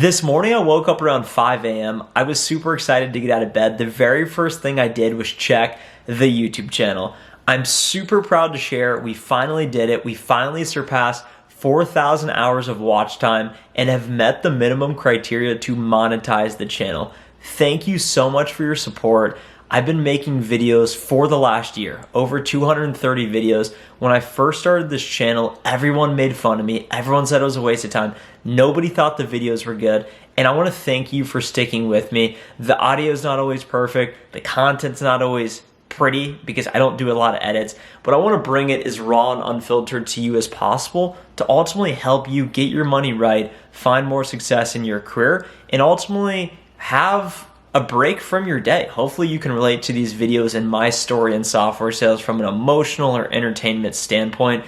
This morning, I woke up around 5 a.m. I was super excited to get out of bed. The very first thing I did was check the YouTube channel. I'm super proud to share we finally did it. We finally surpassed 4,000 hours of watch time and have met the minimum criteria to monetize the channel. Thank you so much for your support. I've been making videos for the last year, over 230 videos. When I first started this channel, everyone made fun of me. Everyone said it was a waste of time. Nobody thought the videos were good. And I want to thank you for sticking with me. The audio is not always perfect. The content's not always pretty because I don't do a lot of edits, but I want to bring it as raw and unfiltered to you as possible to ultimately help you get your money right, find more success in your career, and ultimately have a break from your day. Hopefully you can relate to these videos and my story in software sales from an emotional or entertainment standpoint.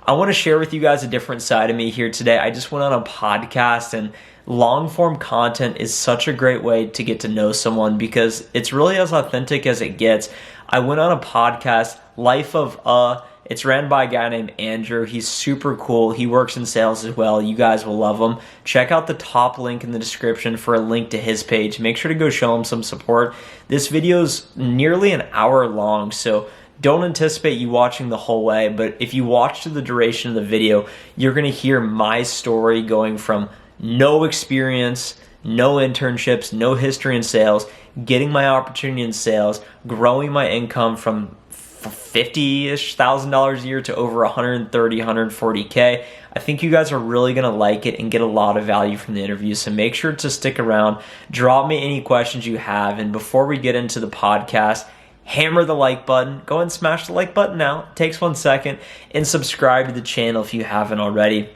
I want to share with you guys a different side of me here today. I just went on a podcast, and long form content is such a great way to get to know someone because it's really as authentic as it gets. I went on a podcast, Life of it's ran by a guy named Andrew. He's super cool. He works in sales as well. You guys will love him. Check out the top link in the description for a link to his page. Make sure to go show him some support. This video is nearly an hour long, so don't anticipate you watching the whole way, but if you watch to the duration of the video, you're going to hear my story going from no experience, no internships, no history in sales, getting my opportunity in sales, growing my income from $50-ish thousand a year to over 130, 140K. I think you guys are really going to like it and get a lot of value from the interview. So make sure to stick around. Drop me any questions you have. And before we get into the podcast, hammer the like button. Go ahead and smash the like button now. It takes 1 second. And subscribe to the channel if you haven't already.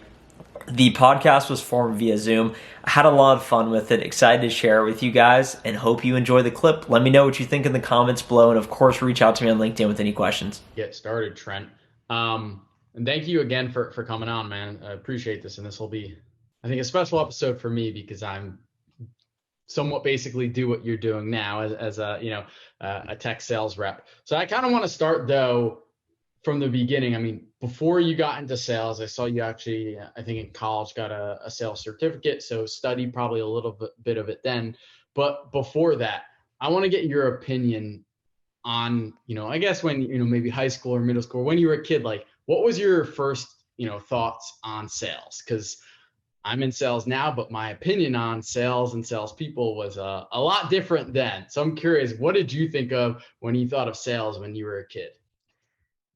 The podcast was formed via Zoom. I had a lot of fun with it. Excited to share it with you guys and hope you enjoy the clip. Let me know what you think in the comments below. And of course, reach out to me on LinkedIn with any questions. Get started, Trent. And thank you again for coming on, man. I appreciate this. And this will be, I think, a special episode for me because I'm somewhat basically do what you're doing now as a tech sales rep. So I kind of want to start though from the beginning. I mean, before you got into sales, I saw you actually, I think in college, got a sales certificate. So studied probably a little bit of it then. But before that, I want to get your opinion on, I guess when, maybe high school or middle school, when you were a kid, like what was your first, thoughts on sales? Because I'm in sales now, but my opinion on sales and salespeople was a lot different then. So I'm curious, what did you think of when you thought of sales when you were a kid?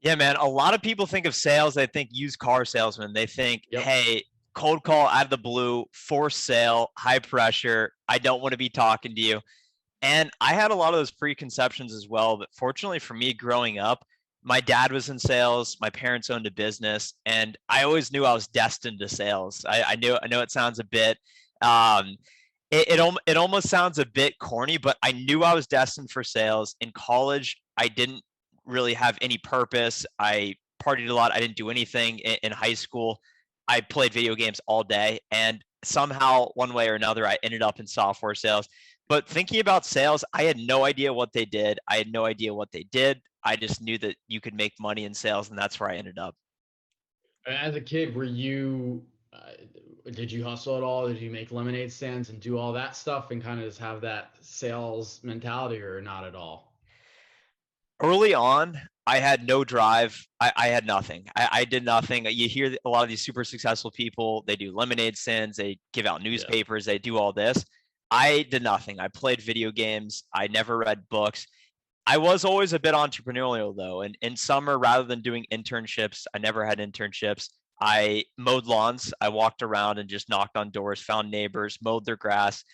Yeah, man. A lot of people think of sales. They think used car salesman. They think, Yep. hey, cold call out of the blue, forced sale, high pressure. I don't want to be talking to you. And I had a lot of those preconceptions as well. But fortunately for me growing up, my dad was in sales. My parents owned a business, and I always knew I was destined to sales. I know it sounds a bit, um, it almost sounds a bit corny, but I knew I was destined for sales. In college, I didn't really have any purpose. I partied a lot. I didn't do anything in high school. I played video games all day, and somehow, one way or another, I ended up in software sales. But thinking about sales, I had no idea what they did. I had no idea what they did. I just knew that you could make money in sales, and that's where I ended up. As a kid, did you hustle at all? Did you make lemonade stands and do all that stuff and kind of just have that sales mentality or not at all? Early on, I had no drive. I had nothing. I did nothing. You hear a lot of these super successful people, they do lemonade stands, they give out Yeah. newspapers, they do all this. I did nothing. I played video games. I never read books. I was always a bit entrepreneurial though. And in summer, rather than doing internships, I never had internships. I mowed lawns. I walked around and just knocked on doors, found neighbors, mowed their grass,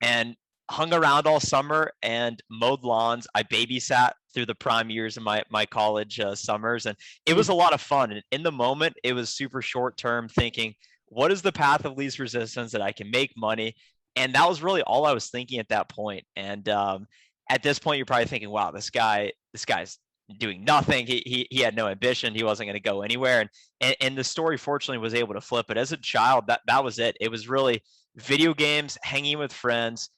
and hung around all summer and mowed lawns. I babysat through the prime years of my college summers, and it was a lot of fun. And in the moment, it was super short term thinking, what is the path of least resistance that I can make money? And that was really all I was thinking at that point. And at this point, you're probably thinking, wow, this guy's doing nothing. He had no ambition. He wasn't going to go anywhere. And the story fortunately was able to flip. But as a child, that was it. It was really video games, hanging with friends,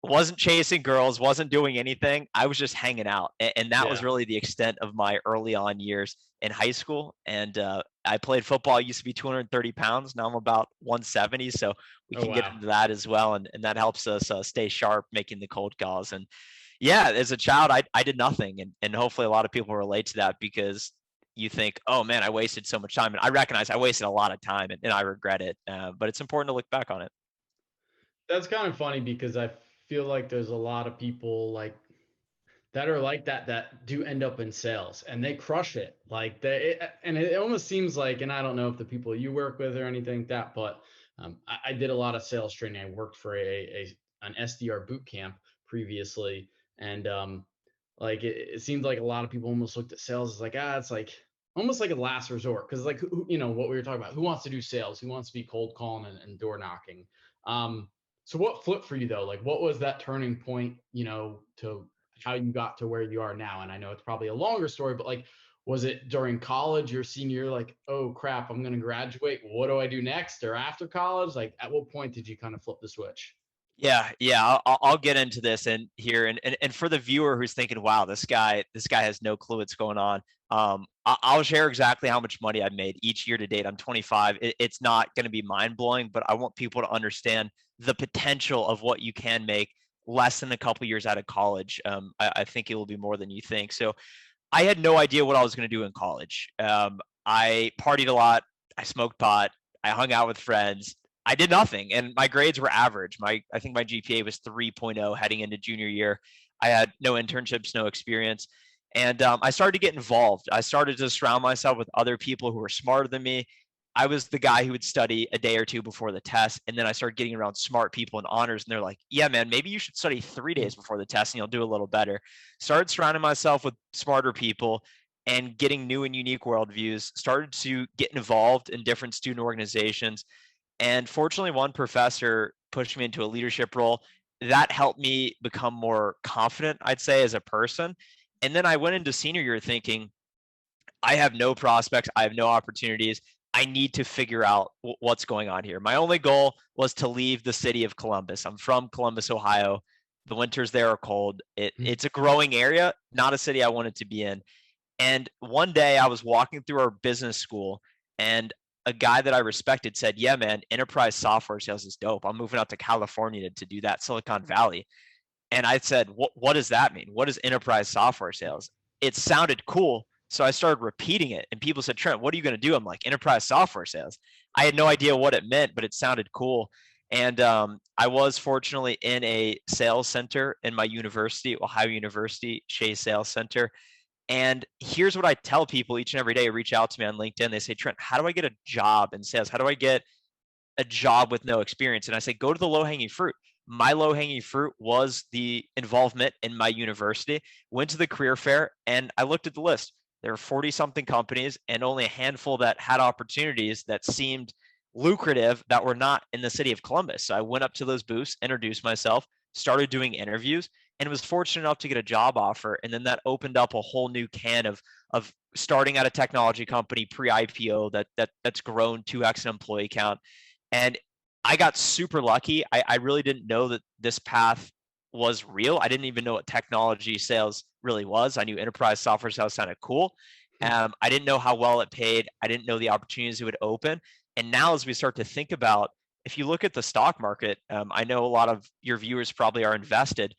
wasn't chasing girls, wasn't doing anything. I was just hanging out. And that was Yeah. really the extent of my early on years in high school. And I played football. I used to be 230 pounds. Now I'm about 170. So we Oh, can get wow. into that as well. And that helps us stay sharp making the cold calls. And yeah, as a child, I did nothing. And hopefully a lot of people relate to that, because you think, oh man, I wasted so much time. And I recognize I wasted a lot of time, and I regret it. But it's important to look back on it. That's kind of funny because I feel like there's a lot of people like that are like that do end up in sales and they crush it. Like and it almost seems like, and I don't know if the people you work with or anything like that, but I did a lot of sales training. I worked for an SDR boot camp previously, and like it seemed like a lot of people almost looked at sales as like, it's like almost like a last resort, because like what we were talking about, who wants to do sales, who wants to be cold calling and door knocking. So what flipped for you though? Like what was that turning point, to how you got to where you are now? And I know it's probably a longer story, but like, was it during college, your senior year, like, oh crap, I'm going to graduate, what do I do next? Or after college, like at what point did you kind of flip the switch? Yeah. I'll get into this and here, and for the viewer who's thinking, wow, this guy has no clue what's going on. I'll share exactly how much money I've made each year to date. I'm 25. It's not going to be mind blowing, but I want people to understand the potential of what you can make less than a couple years out of college. I think it will be more than you think. So I had no idea what I was going to do in college. I partied a lot. I smoked pot. I hung out with friends. I did nothing, and my grades were average. I think my GPA was 3.0 heading into junior year. I had no internships, no experience, and I started to get involved. I started to surround myself with other people who were smarter than me. I was the guy who would study a day or two before the test, and then I started getting around smart people in honors, and they're like, "Yeah, man, maybe you should study 3 days before the test, and you'll do a little better." Started surrounding myself with smarter people and getting new and unique worldviews. Started to get involved in different student organizations, and fortunately, one professor pushed me into a leadership role that helped me become more confident, I'd say, as a person. And then I went into senior year thinking, I have no prospects, I have no opportunities. I need to figure out what's going on here. My only goal was to leave the city of Columbus. I'm from Columbus, Ohio. The winters there are cold. It's a growing area, not a city I wanted to be in. And one day I was walking through our business school, and a guy that I respected said, "Yeah, man, enterprise software sales is dope. I'm moving out to California to do that, Silicon Valley." And I said, what does that mean? What is enterprise software sales? It sounded cool. So I started repeating it, and people said, "Trent, what are you going to do?" I'm like, "Enterprise software sales." I had no idea what it meant, but it sounded cool. And I was fortunately in a sales center in my university, Ohio University, Shea Sales Center. And here's what I tell people each and every day who reach out to me on LinkedIn. They say, "Trent, how do I get a job in sales? How do I get a job with no experience?" And I say, go to the low hanging fruit. My low hanging fruit was the involvement in my university. Went to the career fair and I looked at the list. There were 40 something companies and only a handful that had opportunities that seemed lucrative that were not in the city of Columbus. So I went up to those booths, introduced myself, started doing interviews, and was fortunate enough to get a job offer. And then that opened up a whole new can of starting at a technology company pre-IPO that's grown 2x an employee count. And I got super lucky. I really didn't know that this path was real. I didn't even know what technology sales really was. I knew enterprise software sales sounded cool. I didn't know how well it paid. I didn't know the opportunities it would open. And now as we start to think about, if you look at the stock market, I know a lot of your viewers probably are invested.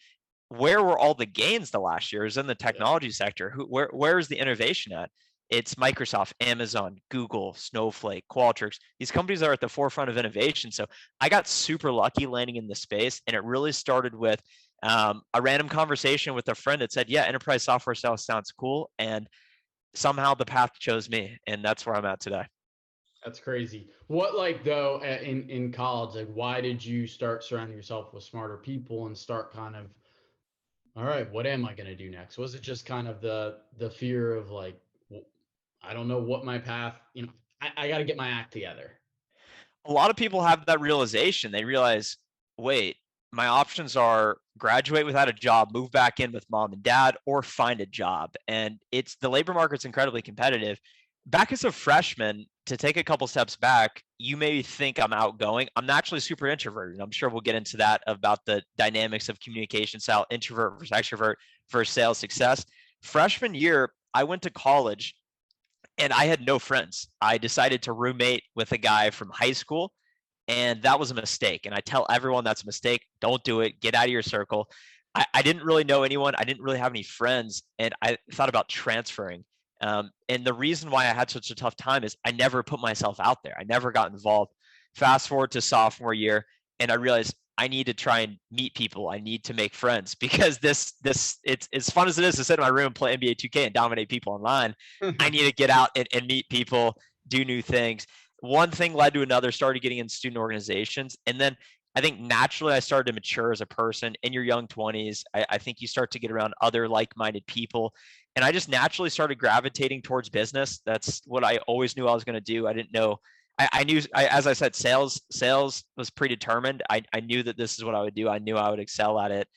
Where were all the gains the last year? Is in the technology sector. Where is the innovation at? It's Microsoft, Amazon, Google, Snowflake, Qualtrics. These companies are at the forefront of innovation. So I got super lucky landing in this space, and it really started with a random conversation with a friend that said, "Yeah, enterprise software sales sounds cool," and somehow the path chose me, and that's where I'm at today. That's crazy. What, like, though, in college, like, why did you start surrounding yourself with smarter people and start kind of, all right, what am I going to do next? Was it just kind of the fear of like, I don't know what my path, I got to get my act together. A lot of people have that realization. They realize, wait, my options are graduate without a job, move back in with mom and dad, or find a job. And it's the labor market's incredibly competitive. Back as a freshman, to take a couple steps back, you may think I'm outgoing. I'm naturally super introverted. I'm sure we'll get into that about the dynamics of communication style, introvert versus extrovert versus sales success. Freshman year, I went to college and I had no friends. I decided to roommate with a guy from high school, and that was a mistake. And I tell everyone that's a mistake. Don't do it. Get out of your circle. I didn't really know anyone. I didn't really have any friends, and I thought about transferring. And the reason why I had such a tough time is I never put myself out there. I never got involved. Fast forward to sophomore year, and I realized I need to try and meet people. I need to make friends because it's as fun as it is to sit in my room and play NBA 2K and dominate people online. I need to get out and meet people, do new things. One thing led to another, started getting in student organizations. And then I think naturally I started to mature as a person in your young 20s. I think you start to get around other like-minded people. And I just naturally started gravitating towards business. That's what I always knew I was going to do. I didn't know. I knew, as I said, sales was predetermined. I knew that this is what I would do. I knew I would excel at it.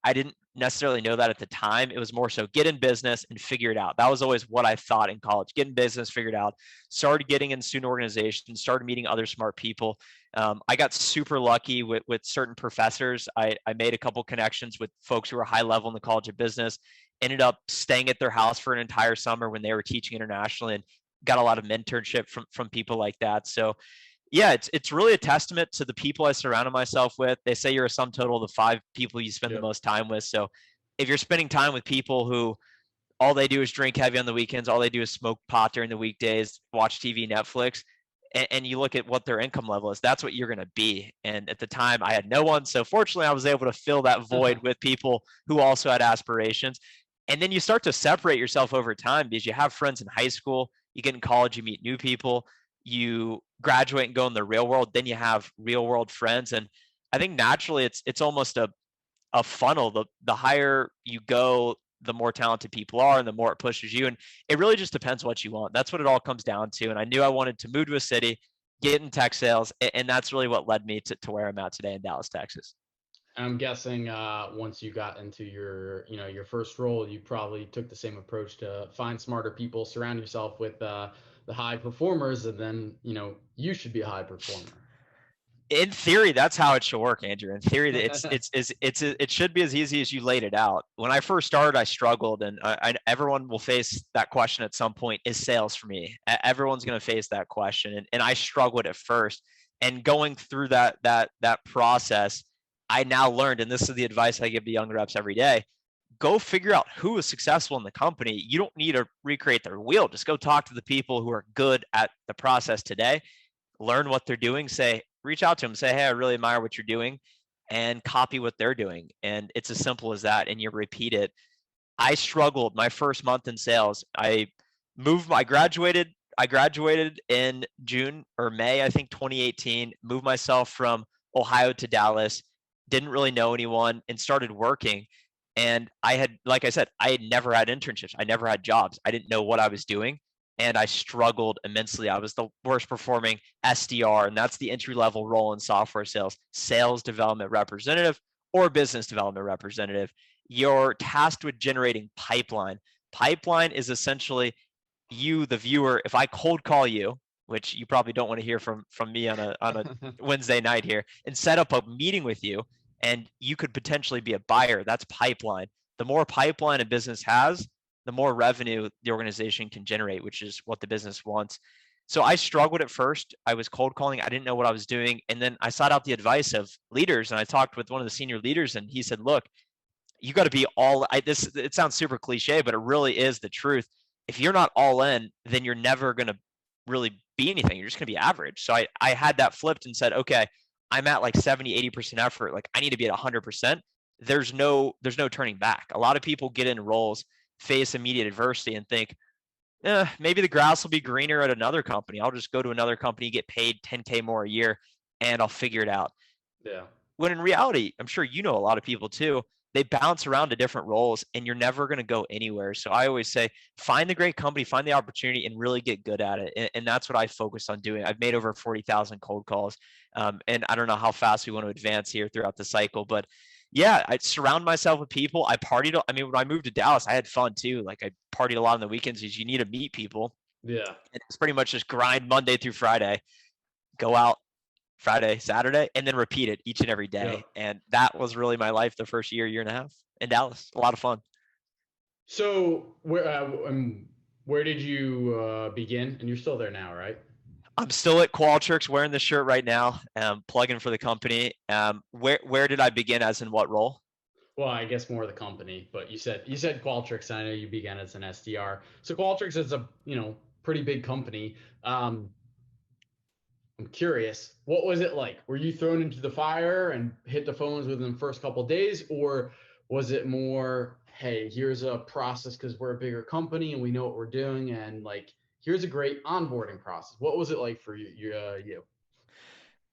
I didn't necessarily know that at the time. It was more so get in business and figure it out. That was always what I thought in college. Get in business, figure it out. Started getting in student organizations, started meeting other smart people. I got super lucky with certain professors. I made a couple connections with folks who were high level in the College of Business, ended up staying at their house for an entire summer when they were teaching internationally, and got a lot of mentorship from people like that. So yeah, it's really a testament to the people I surrounded myself with. They say you're a sum total of the 5 people you spend the most time with. So if you're spending time with people who all they do is drink heavy on the weekends, all they do is smoke pot during the weekdays, watch TV, Netflix, and you look at what their income level is, that's what you're going to be. And at the time, I had no one. So fortunately, I was able to fill that void with people who also had aspirations. And then you start to separate yourself over time because you have friends in high school, you get in college, you meet new people, you graduate and go in the real world, then you have real world friends. And I think naturally it's almost a funnel. The higher you go, the more talented people are and the more it pushes you. And it really just depends what you want. That's what it all comes down to. And I knew I wanted to move to a city, get in tech sales, and that's really what led me to where I'm at today in Dallas, Texas. I'm guessing once you got into your first role, you probably took the same approach to find smarter people, surround yourself with the high performers, and then you should be a high performer. In theory, that's how it should work, Andrew. In theory, it should be as easy as you laid it out. When I first started, I struggled, and everyone will face that question at some point: is sales for me? Everyone's going to face that question, and I struggled at first. And going through that process, I now learned, and this is the advice I give to young reps every day: go figure out who is successful in the company. You don't need to recreate their wheel. Just go talk to the people who are good at the process today. Learn what they're doing. Reach out to them, say, hey, I really admire what you're doing, and copy what they're doing. And it's as simple as that. And you repeat it. I struggled my first month in sales. I graduated in June or May, I think 2018, moved myself from Ohio to Dallas, didn't really know anyone, and started working. And like I said, I had never had internships. I never had jobs. I didn't know what I was doing. And I struggled immensely. I was the worst performing SDR, and that's the entry level role in software sales, sales development representative or business development representative. You're tasked with generating pipeline. Pipeline is essentially you, the viewer. If I cold call you, which you probably don't want to hear from me on a Wednesday night here, and set up a meeting with you, and you could potentially be a buyer, that's pipeline. The more pipeline a business has, the more revenue the organization can generate, which is what the business wants. So I struggled at first. I was cold calling. I didn't know what I was doing. And then I sought out the advice of leaders, and I talked with one of the senior leaders, and he said, look, you got to be it sounds super cliche, but it really is the truth. If you're not all in, then you're never going to really be anything. You're just going to be average. So I had that flipped and said, okay, I'm at like 70, 80% effort. Like I need to be at 100%. There's no turning back. A lot of people get in roles, face immediate adversity, and think, maybe the grass will be greener at another company. I'll just go to another company, get paid 10K more a year, and I'll figure it out. Yeah. When in reality, I'm sure you know a lot of people too, they bounce around to different roles and you're never going to go anywhere. So I always say, find the great company, find the opportunity, and really get good at it. And that's what I focus on doing. I've made over 40,000 cold calls. And I don't know how fast we want to advance here throughout the cycle, but yeah, I surround myself with people. I partied. I mean, when I moved to Dallas, I had fun too. Like I partied a lot on the weekends because you need to meet people. Yeah. And it's pretty much just grind Monday through Friday, go out Friday, Saturday, and then repeat it each and every day. Yeah. And that was really my life the first year and a half in Dallas. A lot of fun. So Where did you begin? And you're still there now, right? I'm still at Qualtrics wearing the shirt right now, plugging for the company. Where did I begin as in what role? Well, I guess more the company, but you said Qualtrics. And I know you began as an SDR. So Qualtrics is a pretty big company. Um, I'm curious, what was it like? Were you thrown into the fire and hit the phones within the first couple of days, or was it more, hey, here's a process because we're a bigger company and we know what we're doing, and like here's a great onboarding process? What was it like for you?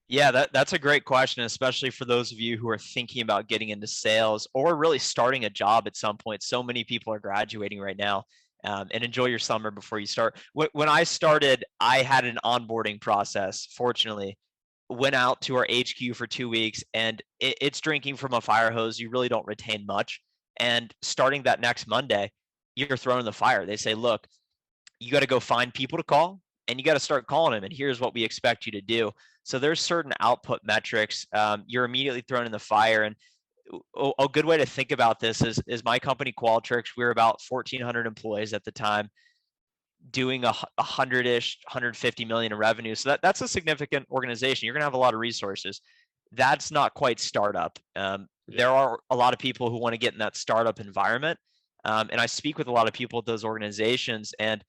Yeah, that's a great question, especially for those of you who are thinking about getting into sales or really starting a job at some point. So many people are graduating right now, and enjoy your summer before you start. When I started, I had an onboarding process. Fortunately, went out to our HQ for 2 weeks, and it's drinking from a fire hose. You really don't retain much. And starting that next Monday, you're thrown in the fire. They say, look, you got to go find people to call, and you got to start calling them, and here's what we expect you to do. So there's certain output metrics. You're immediately thrown in the fire. And a good way to think about this is my company Qualtrics. We were about 1,400 employees at the time, doing a 100-ish 150 million in revenue. So that's a significant organization. You're going to have a lot of resources. That's not quite startup. There are a lot of people who want to get in that startup environment, and I speak with a lot of people at those organizations, and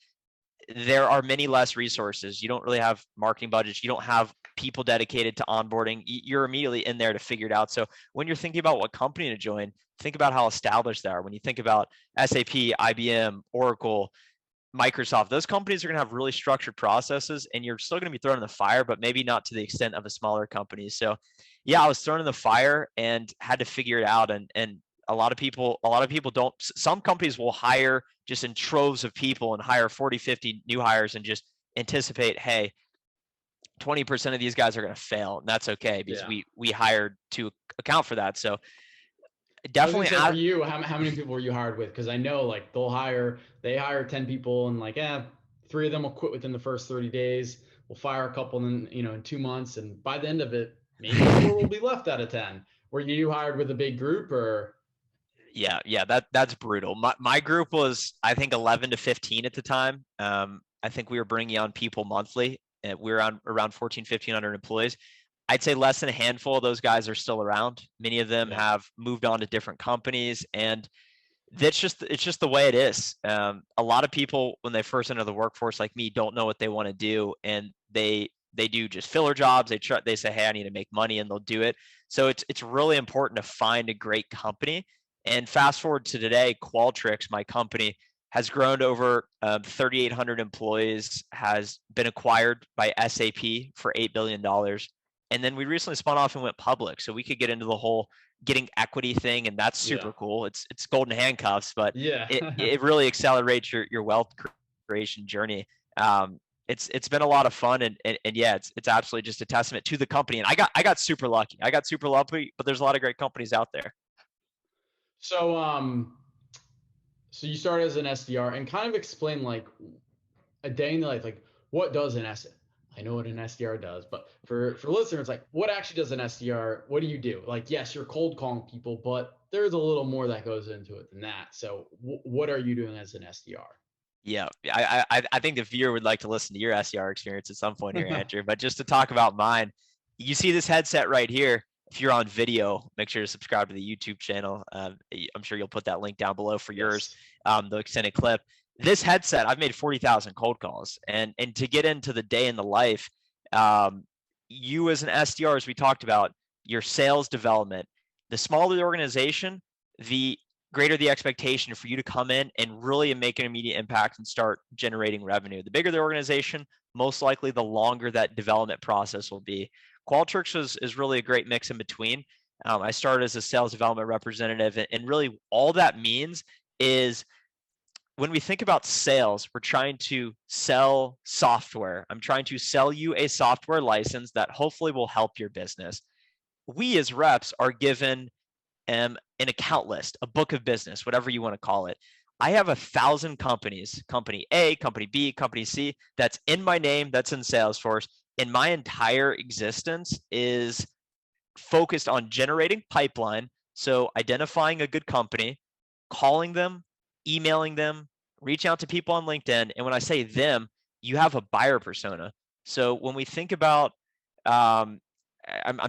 there are many less resources. You don't really have marketing budgets. You don't have people dedicated to onboarding. You're immediately in there to figure it out. So when you're thinking about what company to join, think about how established they are. When you think about SAP, IBM, Oracle, Microsoft, those companies are going to have really structured processes, and you're still going to be thrown in the fire, but maybe not to the extent of a smaller company. So yeah, I was thrown in the fire and had to figure it out. And a lot of people don't. Some companies will hire just in troves of people and hire 40, 50 new hires and just anticipate, hey, 20% of these guys are going to fail, and that's okay because we hired to account for that. So I was gonna definitely say for you, how many people were you hired with? Because I know like they hire 10 people and like, 3 of them will quit within the first 30 days. We'll fire a couple in 2 months, and by the end of it, maybe 4 will be left out of 10. Were you hired with a big group or? Yeah, that's brutal. My group was, I think, 11 to 15 at the time. I think we were bringing on people monthly, and we were around 14, 1,500 employees. I'd say less than a handful of those guys are still around. Many of them have moved on to different companies, and it's just the way it is. A lot of people, when they first enter the workforce, like me, don't know what they want to do, and they do just filler jobs. They say, hey, I need to make money, and they'll do it. So it's really important to find a great company. And fast forward to today, Qualtrics, my company, has grown to over 3,800 employees, has been acquired by SAP for $8 billion. And then we recently spun off and went public. So we could get into the whole getting equity thing, and that's super cool. It's golden handcuffs, but it really accelerates your wealth creation journey. It's been a lot of fun, and yeah, it's absolutely just a testament to the company. And I got super lucky. But there's a lot of great companies out there. So you started as an SDR, and kind of explain like a day in the life, like what does an SDR? I know what an SDR does, but for listeners, like what actually does an SDR? What do you do? Like, yes, you're cold calling people, but there's a little more that goes into it than that. So what are you doing as an SDR? Yeah, I think the viewer would like to listen to your SDR experience at some point here, Andrew. But just to talk about mine, you see this headset right here. If you're on video, make sure to subscribe to the YouTube channel. I'm sure you'll put that link down below for yours, the extended clip. This headset, I've made 40,000 cold calls. And to get into the day in the life, you as an SDR, as we talked about, your sales development, the smaller the organization, the greater the expectation for you to come in and really make an immediate impact and start generating revenue. The bigger the organization, most likely the longer that development process will be. Qualtrics is really a great mix in between. I started as a sales development representative, and really all that means is when we think about sales, we're trying to sell software. I'm trying to sell you a software license that hopefully will help your business. We as reps are given an account list, a book of business, whatever you want to call it. I have 1,000 companies, company A, company B, company C, that's in my name, that's in Salesforce. And my entire existence is focused on generating pipeline. So identifying a good company, calling them, emailing them, reach out to people on LinkedIn. And when I say them, you have a buyer persona. So when we think about, I'm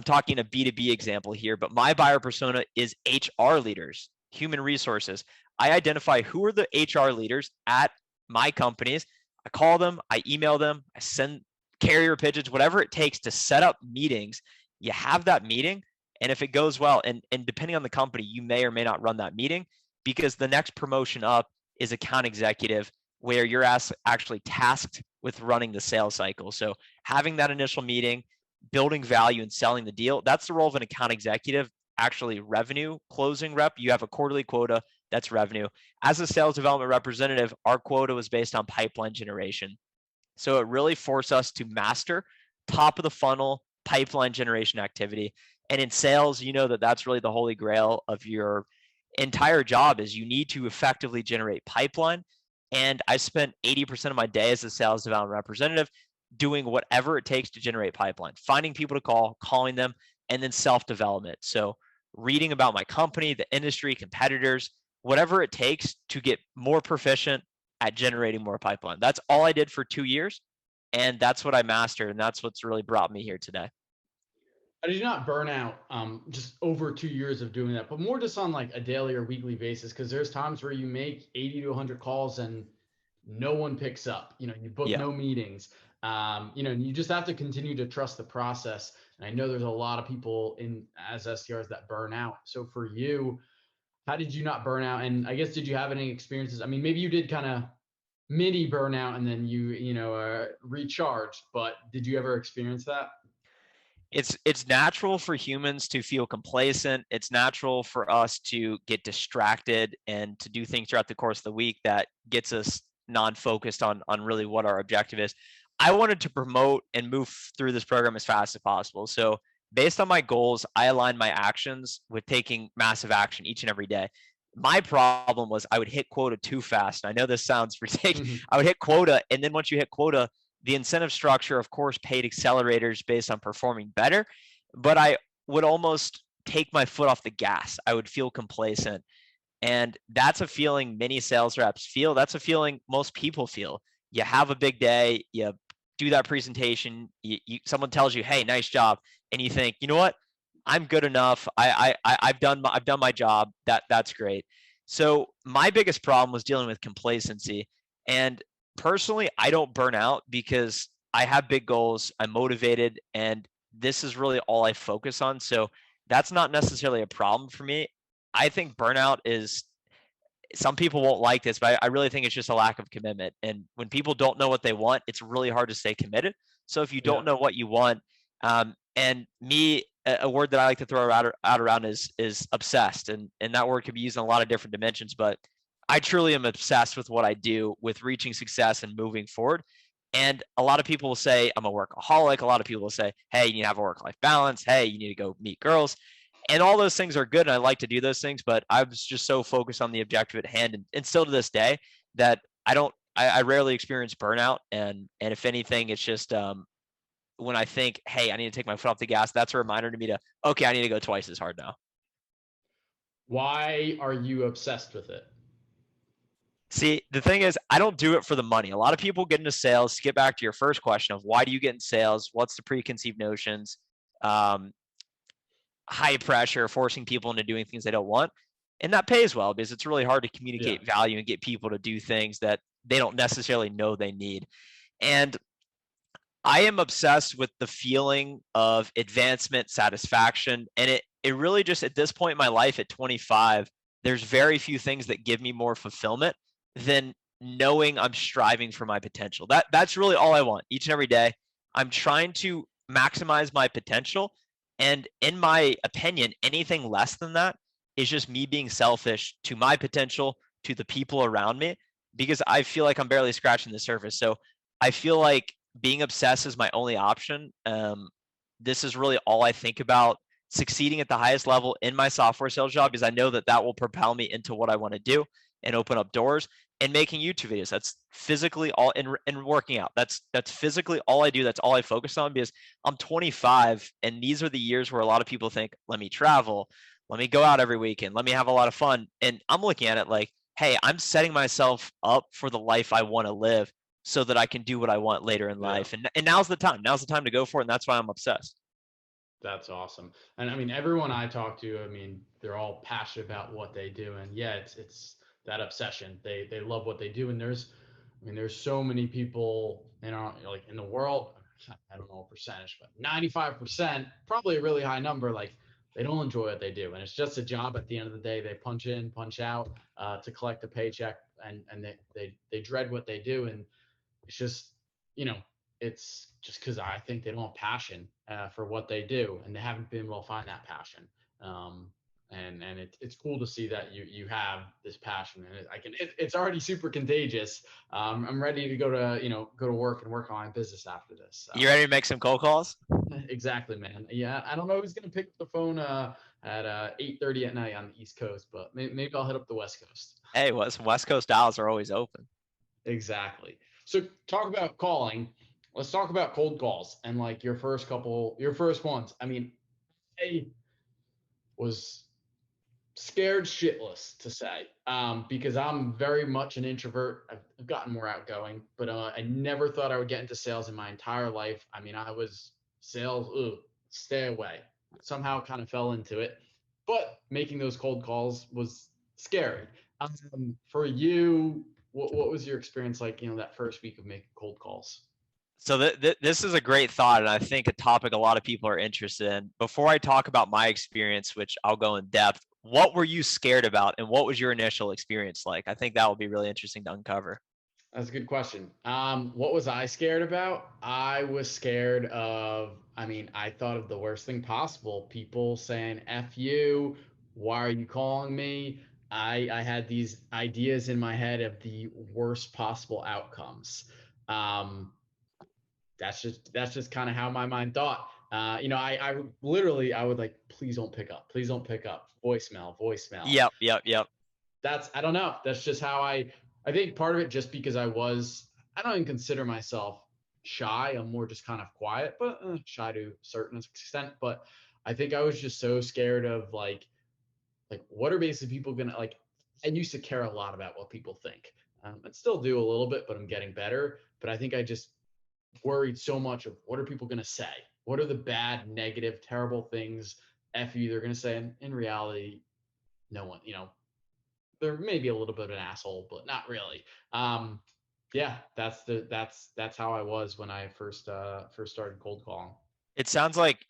talking a B2B example here, but my buyer persona is HR leaders, human resources. I identify who are the HR leaders at my companies. I call them, I email them, I send carrier pigeons, whatever it takes to set up meetings. You have that meeting. And if it goes well, and depending on the company, you may or may not run that meeting, because the next promotion up is account executive, where you're actually tasked with running the sales cycle. So having that initial meeting, building value and selling the deal, that's the role of an account executive. Actually, revenue closing rep, you have a quarterly quota, that's revenue. As a sales development representative, our quota was based on pipeline generation. So it really forced us to master top of the funnel pipeline generation activity. And in sales, you know that that's really the holy grail of your entire job, is you need to effectively generate pipeline. And I spent 80% of my day as a sales development representative doing whatever it takes to generate pipeline, finding people to call, calling them, and then self-development. So reading about my company, the industry, competitors, whatever it takes to get more proficient at generating more pipeline. That's all I did for 2 years. And that's what I mastered. And that's what's really brought me here today. How did you not burn out just over 2 years of doing that, but more just on like a daily or weekly basis? Because there's times where you make 80 to 100 calls and no one picks up. You book Yeah. no meetings. And you just have to continue to trust the process. And I know there's a lot of people as SDRs that burn out. So for you, how did you not burn out? And I guess, did you have any experiences? I mean, maybe you did kind of mini burnout and then you recharged, but did you ever experience that? It's natural for humans to feel complacent. It's natural for us to get distracted and to do things throughout the course of the week that gets us non-focused on really what our objective is. I wanted to promote and move through this program as fast as possible. So based on my goals, I aligned my actions with taking massive action each and every day. My problem was I would hit quota too fast. I know this sounds ridiculous. Mhm. I would hit quota, and then once you hit quota, the incentive structure, of course, paid accelerators based on performing better, but I would almost take my foot off the gas. I would feel complacent. And that's a feeling many sales reps feel. That's a feeling most people feel. You have a big day, you do that presentation, someone tells you, "Hey, nice job," and you think, "You know what? I'm good enough. I've done my job. That's great." So my biggest problem was dealing with complacency. And personally, I don't burn out because I have big goals. I'm motivated, and this is really all I focus on. So that's not necessarily a problem for me. I think burnout is, some people won't like this, but I really think it's just a lack of commitment. And when people don't know what they want, it's really hard to stay committed. So if you Yeah. don't know what you want, and me, a word that I like to throw out around is obsessed, and that word could be used in a lot of different dimensions. But I truly am obsessed with what I do, with reaching success and moving forward. And a lot of people will say I'm a workaholic. A lot of people will say, "Hey, you need to have a work-life balance. Hey, you need to go meet girls." And all those things are good, and I like to do those things, but I was just so focused on the objective at hand, and still to this day, that I rarely experience burnout. And if anything, it's just when I think, "Hey, I need to take my foot off the gas," that's a reminder to me to, okay, I need to go twice as hard now. Why are you obsessed with it? See, the thing is, I don't do it for the money. A lot of people get into sales. To get back to your first question of why do you get in sales? What's the preconceived notions? Um, High pressure, forcing people into doing things they don't want. And that pays well, because it's really hard to communicate Yeah. value and get people to do things that they don't necessarily know they need. And I am obsessed with the feeling of advancement, satisfaction. And it really just, at this point in my life at 25, there's very few things that give me more fulfillment than knowing I'm striving for my potential. That's really all I want each and every day. I'm trying to maximize my potential. And in my opinion, anything less than that is just me being selfish to my potential, to the people around me, because I feel like I'm barely scratching the surface. So I feel like being obsessed is my only option. This is really all I think about, succeeding at the highest level in my software sales job, because I know that that will propel me into what I want to do and open up doors. And making YouTube videos, that's physically all, and working out, that's physically all I do. That's all I focus on, because I'm 25, and these are the years where a lot of people think, let me travel, let me go out every weekend, let me have a lot of fun. And I'm looking at it like, hey, I'm setting myself up for the life I want to live so that I can do what I want later in Yeah. life. And now's the time. Now's the time to go for it. And that's why I'm obsessed. That's awesome. And I mean, everyone I talk to, I mean, they're all passionate about what they do. And yeah, it's that obsession. They love what they do. And there's so many people in our, like in the world, I don't know a percentage, but 95%, probably a really high number, like they don't enjoy what they do. And it's just a job at the end of the day. They punch in, punch out to collect a paycheck, and they dread what they do. And it's just, you know, it's just because I think they don't have passion for what they do, and they haven't been able to find that passion. Um, and it's cool to see that you have this passion, and it's already super contagious. I'm ready to go to work and work on my business after this. So. You ready to make some cold calls? Exactly, man. Yeah, I don't know who's gonna pick up the phone at 8:30 at night on the East Coast, but maybe I'll hit up the West Coast. Hey, well, some West Coast dials are always open. Exactly. So talk about calling. Let's talk about cold calls and like your first ones. I mean, I was scared shitless to say, because I'm very much an introvert. I've gotten more outgoing, but I never thought I would get into sales in my entire life. I mean, I was sales, stay away. Somehow kind of fell into it, but making those cold calls was scary. For you, what was your experience like? That first week of making cold calls. So this is a great thought, and I think a topic a lot of people are interested in. Before I talk about my experience, which I'll go in depth, what were you scared about, and what was your initial experience like? I think that will be really interesting to uncover. That's a good question. What was I scared about? I was scared of, I mean, I thought of the worst thing possible. People saying, F you, why are you calling me? I had these ideas in my head of the worst possible outcomes. Um, that's just kind of how my mind thought. I literally, I would like, please don't pick up. Please don't pick up. Voicemail, voicemail. Yep. I don't know. That's just how I think part of it just because I don't even consider myself shy. I'm more just kind of quiet, but shy to a certain extent. But I think I was just so scared of like what are basically people gonna like. I used to care a lot about what people think. I still do a little bit, but I'm getting better. But I think I just worried so much of what are people gonna say? What are the bad, negative, terrible things F you they're gonna say? And in reality, no one, there may be a little bit of an asshole, but not really. Yeah, that's how I was when I first started cold calling. It sounds like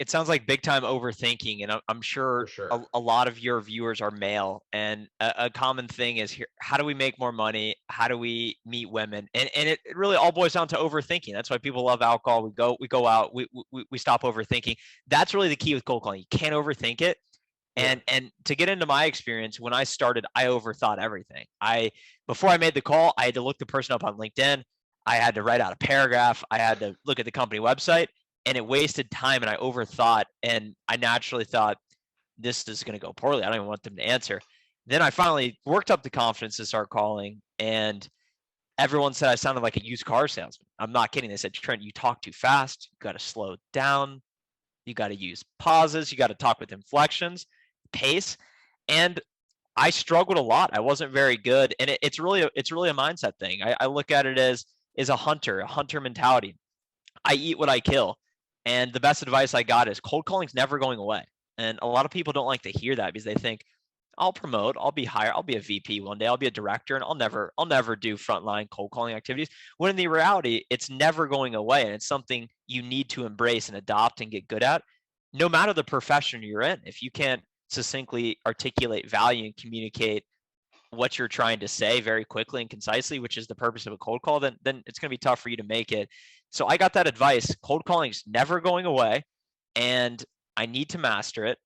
big time overthinking, and I'm For sure a, sure. a lot of your viewers are male, and a common thing is here: how do we make more money? How do we meet women? And it really all boils down to overthinking. That's why people love alcohol. We go out, we stop overthinking. That's really the key with cold calling. You can't overthink it. Yeah. And to get into my experience, when I started, I overthought everything. Before I made the call, I had to look the person up on LinkedIn. I had to write out a paragraph. I had to look at the company website, and it wasted time. And I overthought, and I naturally thought this is going to go poorly. I don't even want them to answer. Then I finally worked up the confidence to start calling, and everyone said I sounded like a used car salesman. I'm not kidding. They said, Trent, you talk too fast. You got to slow down. You got to use pauses. You got to talk with inflections, pace. And I struggled a lot. I wasn't very good. And it's really a mindset thing. I look at it as a hunter mentality. I eat what I kill. And the best advice I got is cold calling's never going away. And a lot of people don't like to hear that because they think I'll promote, I'll be higher, I'll be a VP one day, I'll be a director, and I'll never do frontline cold calling activities. When in the reality, it's never going away, and it's something you need to embrace and adopt and get good at, no matter the profession you're in. If you can't succinctly articulate value and communicate what you're trying to say very quickly and concisely, which is the purpose of a cold call, then it's going to be tough for you to make it. So I got that advice. Cold calling is never going away, and I need to master it,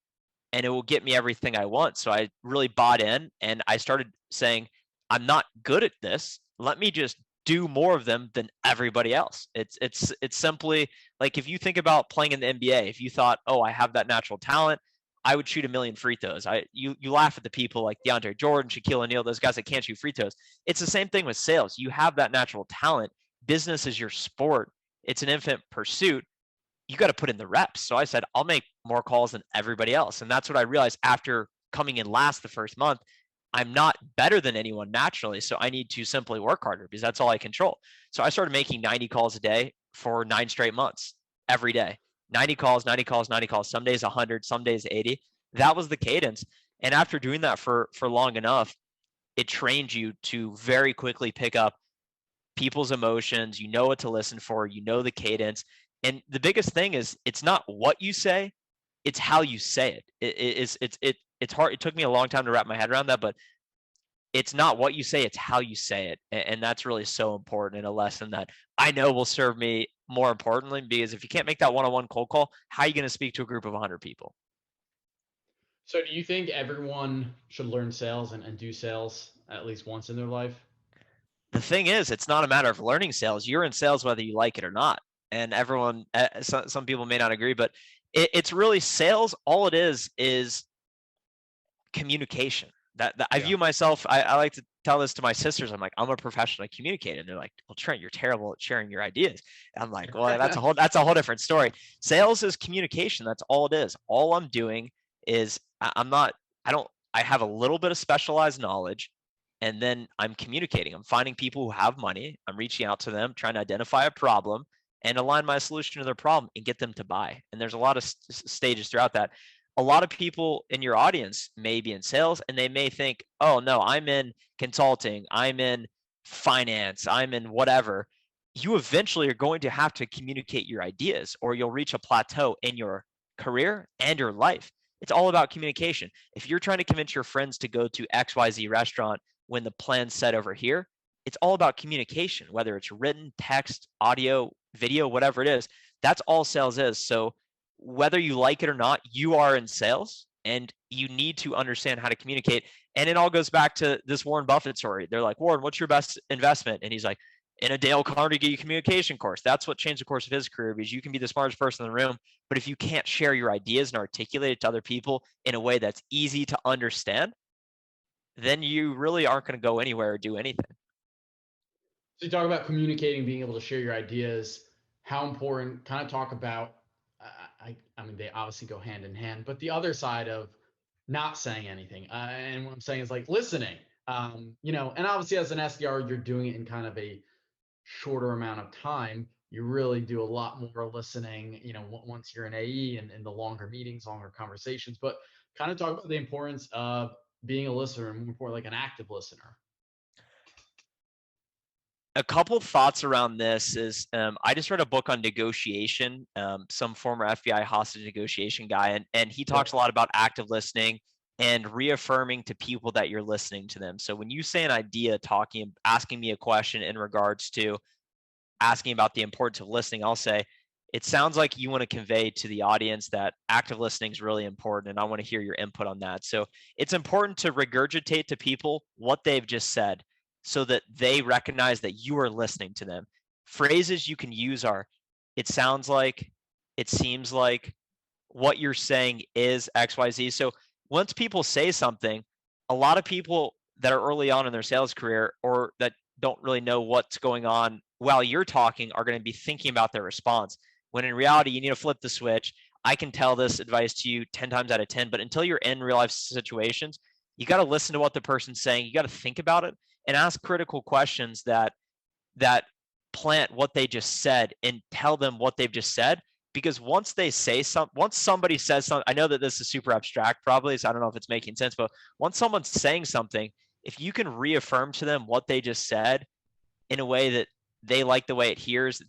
and it will get me everything I want. So I really bought in, and I started saying, I'm not good at this. Let me just do more of them than everybody else. It's simply like if you think about playing in the NBA, if you thought, oh, I have that natural talent, I would shoot a million free throws. You laugh at the people like DeAndre Jordan, Shaquille O'Neal, those guys that can't shoot free throws. It's the same thing with sales. You have that natural talent. Business is your sport. It's an infinite pursuit. You got to put in the reps. So I said, I'll make more calls than everybody else. And that's what I realized after coming in last the first month. I'm not better than anyone naturally. So I need to simply work harder because that's all I control. So I started making 90 calls a day for 9 straight months, every day. 90 calls, 90 calls, 90 calls, some days 100, some days 80. That was the cadence. And after doing that for long enough, it trained you to very quickly pick up people's emotions. You know what to listen for, you know the cadence. And the biggest thing is it's not what you say, it's how you say it. It's hard. It took me a long time to wrap my head around that, but it's not what you say, it's how you say it. And that's really so important, and a lesson that I know will serve me more importantly, because if you can't make that one-on-one cold call, how are you going to speak to a group of 100 people? So do you think everyone should learn sales and do sales at least once in their life? The thing is, it's not a matter of learning sales. You're in sales whether you like it or not. And everyone, some people may not agree, but it's really sales. All it is communication. That I view myself, I like to tell this to my sisters. I'm like, I'm a professional communicator. And they're like, well, Trent, you're terrible at sharing your ideas. And I'm like, well, that's a whole different story. Sales is communication. That's all it is. All I'm doing is I have a little bit of specialized knowledge, and then I'm communicating. I'm finding people who have money. I'm reaching out to them, trying to identify a problem and align my solution to their problem and get them to buy. And there's a lot of stages throughout that. A lot of people in your audience may be in sales, and they may think, oh no, I'm in consulting, I'm in finance, I'm in whatever. You eventually are going to have to communicate your ideas, or you'll reach a plateau in your career and your life. It's all about communication. If you're trying to convince your friends to go to XYZ restaurant when the plan's set over here, it's all about communication, whether it's written, text, audio, video, whatever it is. That's all sales is. So whether you like it or not, you are in sales, and you need to understand how to communicate. And it all goes back to this Warren Buffett story. They're like, Warren, what's your best investment? And he's like, in a Dale Carnegie communication course. That's what changed the course of his career, because you can be the smartest person in the room, but if you can't share your ideas and articulate it to other people in a way that's easy to understand, then you really aren't going to go anywhere or do anything. So you talk about communicating, being able to share your ideas, how important, kind of talk about, I mean, they obviously go hand in hand, but the other side of not saying anything. And what I'm saying is like listening, and obviously as an SDR, you're doing it in kind of a shorter amount of time. You really do a lot more listening, once you're in AE and the longer meetings, longer conversations, but kind of talk about the importance of being a listener, and more important, like an active listener. A couple thoughts around this is I just read a book on negotiation, some former FBI hostage negotiation guy, and he talks a lot about active listening and reaffirming to people that you're listening to them. So when you say an idea, asking me a question in regards to asking about the importance of listening, I'll say, it sounds like you want to convey to the audience that active listening is really important, and I want to hear your input on that. So it's important to regurgitate to people what they've just said, so that they recognize that you are listening to them. Phrases you can use are, it sounds like, it seems like, what you're saying is XYZ. So once people say something, a lot of people that are early on in their sales career, or that don't really know what's going on while you're talking, are going to be thinking about their response. When in reality, you need to flip the switch. I can tell this advice to you 10 times out of 10, but until you're in real life situations, you got to listen to what the person's saying. You got to think about it and ask critical questions that plant what they just said and tell them what they've just said. Because once somebody says something, I know that this is super abstract probably, so I don't know if it's making sense, but once someone's saying something, if you can reaffirm to them what they just said in a way that they like the way it hears,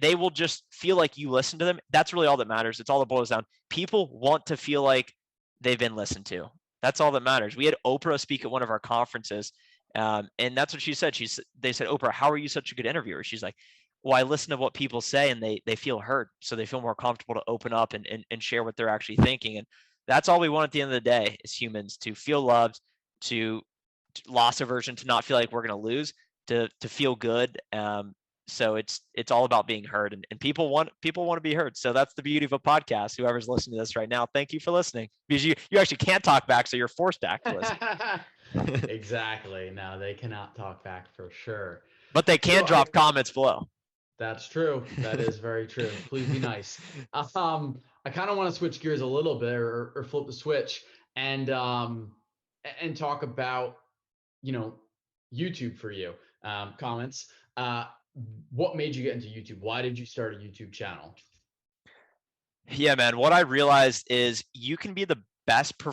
they will just feel like you listen to them. That's really all that matters. It's all that boils down. People want to feel like they've been listened to. That's all that matters. We had Oprah speak at one of our conferences, and that's what she said. They said, Oprah, how are you such a good interviewer? She's like, well, I listen to what people say, and they feel heard, so they feel more comfortable to open up and share what they're actually thinking. And that's all we want at the end of the day as humans, to feel loved, to loss aversion, to not feel like we're going to lose, to feel good. So it's all about being heard, and people want to be heard. So that's the beauty of a podcast. Whoever's listening to this right now, thank you for listening, because you actually can't talk back, so you're forced to act listen. Exactly. No, they cannot talk back for sure. But they can drop comments below. That's true. That is very true. Please be nice. I kind of want to switch gears a little bit, or flip the switch, and talk about YouTube for you, comments. What made you get into YouTube? Why did you start a YouTube channel? Yeah, man. What I realized is you can be the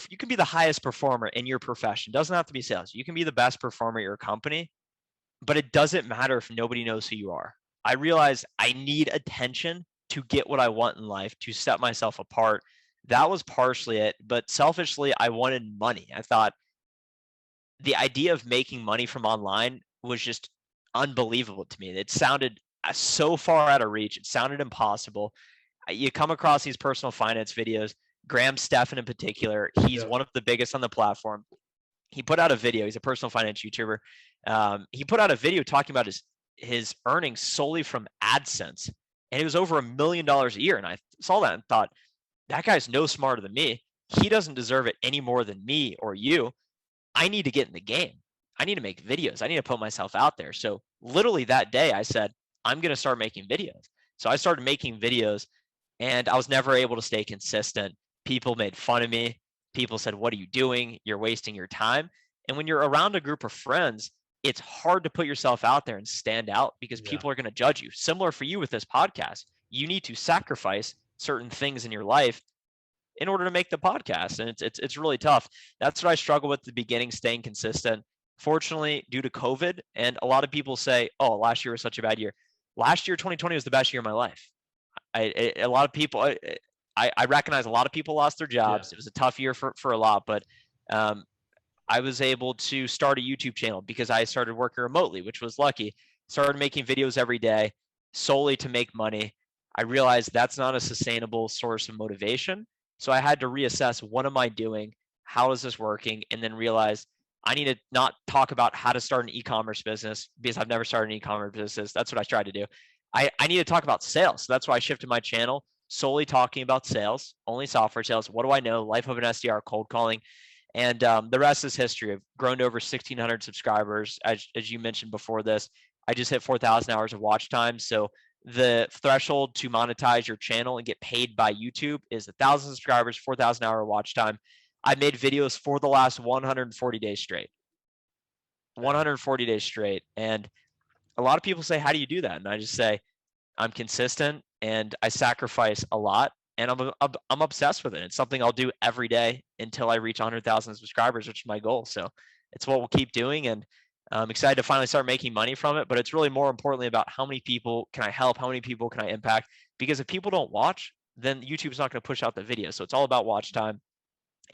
you can be the highest performer in your profession. Doesn't have to be sales. You can be the best performer at your company, but it doesn't matter if nobody knows who you are. I realized I need attention to get what I want in life, to set myself apart. That was partially it, but selfishly, I wanted money. I thought the idea of making money from online was just unbelievable to me. It sounded so far out of reach. It sounded impossible. You come across these personal finance videos, Graham Stephan in particular, he's one of the biggest on the platform. He put out a video. He's a personal finance YouTuber. He put out a video talking about his earnings solely from AdSense, and it was over $1 million a year. And I saw that and thought, that guy's no smarter than me. He doesn't deserve it any more than me or you. I need to get in the game. I need to make videos. I need to put myself out there. So literally that day, I said, I'm going to start making videos. So I started making videos, and I was never able to stay consistent. People made fun of me. People said, what are you doing? You're wasting your time. And when you're around a group of friends, it's hard to put yourself out there and stand out because people are going to judge you. Similar for you with this podcast. You need to sacrifice certain things in your life in order to make the podcast. And it's really tough. That's what I struggle with at the beginning, staying consistent. Fortunately, due to COVID, and a lot of people say, oh, last year was such a bad year. Last year, 2020 was the best year of my life. A lot of people, I recognize a lot of people lost their jobs. It was a tough year for a lot, but I was able to start a YouTube channel because I started working remotely, which was lucky. Started making videos every day solely to make money. I realized that's not a sustainable source of motivation. So I had to reassess, what am I doing? How is this working? And then realize I need to not talk about how to start an e-commerce business because I've never started an e-commerce business. That's what I tried to do. I need to talk about sales. So that's why I shifted my channel, solely talking about sales, only software sales. What do I know? Life of an SDR, cold calling. And the rest is history. I've grown to over 1,600 subscribers. As you mentioned before this, I just hit 4,000 hours of watch time. So the threshold to monetize your channel and get paid by YouTube is 1,000 subscribers, 4,000 hour watch time. I made videos for the last 140 days straight. 140 days straight. And a lot of people say, how do you do that? And I just say, I'm consistent and I sacrifice a lot. And I'm obsessed with it. It's something I'll do every day until I reach 100,000 subscribers, which is my goal. So it's what we'll keep doing. And I'm excited to finally start making money from it. But it's really more importantly about how many people can I help? How many people can I impact? Because if people don't watch, then YouTube's not going to push out the video. So it's all about watch time.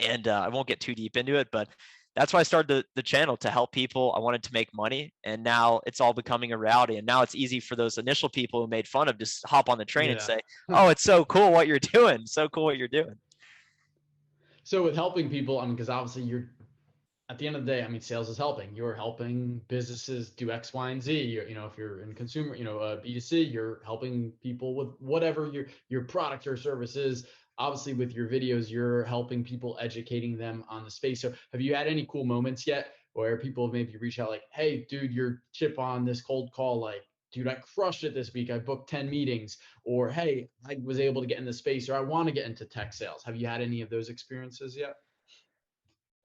And I won't get too deep into it, but that's why I started the channel, to help people. I wanted to make money, and now it's all becoming a reality. And now it's easy for those initial people who made fun of just hop on the train and say, oh, it's so cool what you're doing. So cool what you're doing. So with helping people, I mean, because obviously you're, at the end of the day, I mean, sales is helping. You're helping businesses do X, Y, and Z. If you're in consumer, B2C, you're helping people with whatever your product or service is. Obviously, with your videos, you're helping people, educating them on the space. So have you had any cool moments yet where people have maybe reached out like, hey, dude, your chip on this cold call, like, dude, I crushed it this week. I booked 10 meetings. Or, hey, I was able to get in the space, or I want to get into tech sales. Have you had any of those experiences yet?